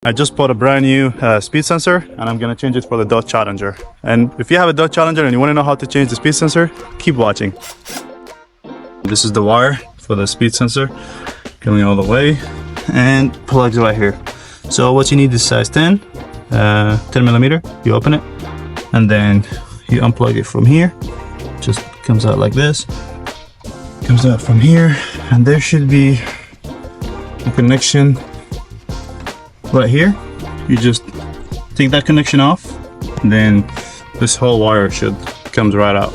I just bought a brand new speed sensor and I'm gonna change it for the Dodge Challenger. And if you have a Dodge Challenger and you want to know how to change the speed sensor, keep watching. This is the wire for the speed sensor going all the way and plugs right here. So what you need is size 10 millimeter. You open it and then you unplug it from here. Just comes out like this. Comes out from here, and there should be a connection right here. You just take that connection off, and then this whole wire should comes right out.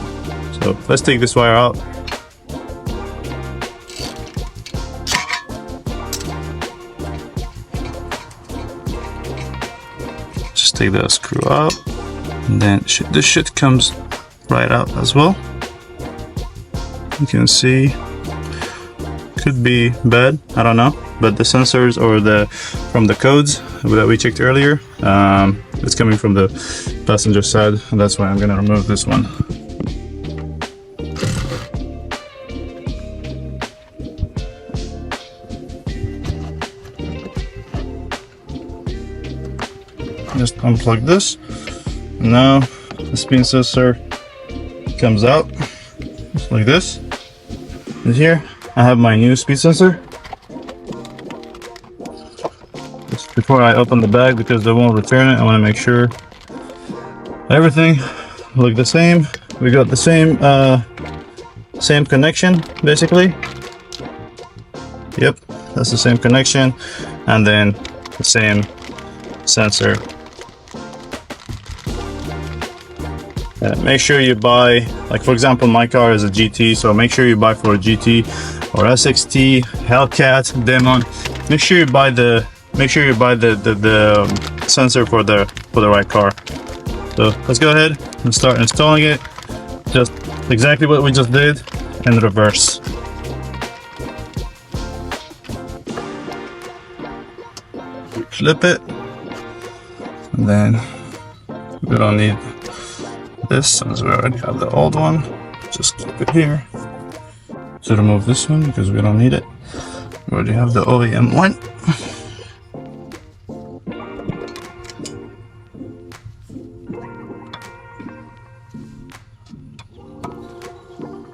So let's take this wire out. Just take that screw out, and then this shit comes right out as well. You can see, could be bad, I don't know, but the sensors or from the codes that we checked earlier, it's coming from the passenger side, and that's why I'm gonna remove this one. Just unplug this. Now the speed sensor comes out just like this. And here I have my new speed sensor. Just before I open the bag, because they won't return it, I want to make sure everything look the same. We got the same connection basically. Yep, that's the same connection, and then the same sensor. Make sure you buy, like for example, my car is a GT, so make sure you buy for a GT or SXT, Hellcat, Demon. Make sure you buy the sensor for the right car. So let's go ahead and start installing it. Just exactly what we just did in reverse. Flip it, and then we don't need this since we already have the old one. Just clip it here to remove this one because we don't need it. We already have the OEM one.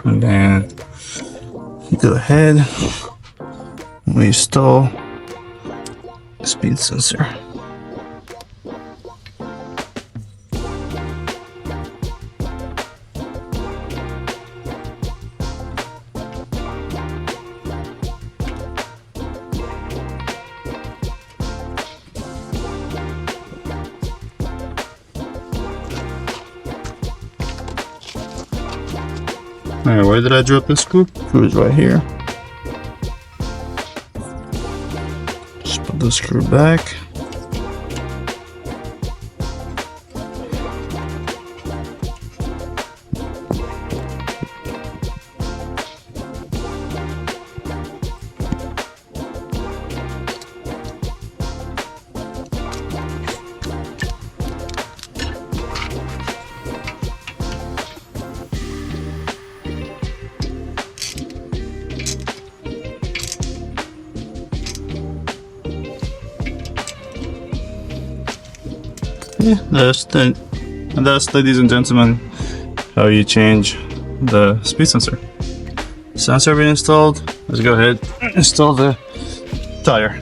And then go ahead and install the speed sensor. Alright, where did I drop this screw? Screw is right here. Just put the screw back. Yeah, that's, ladies and gentlemen, how you change the speed sensor. Sensor being installed. Let's go ahead and install the tire.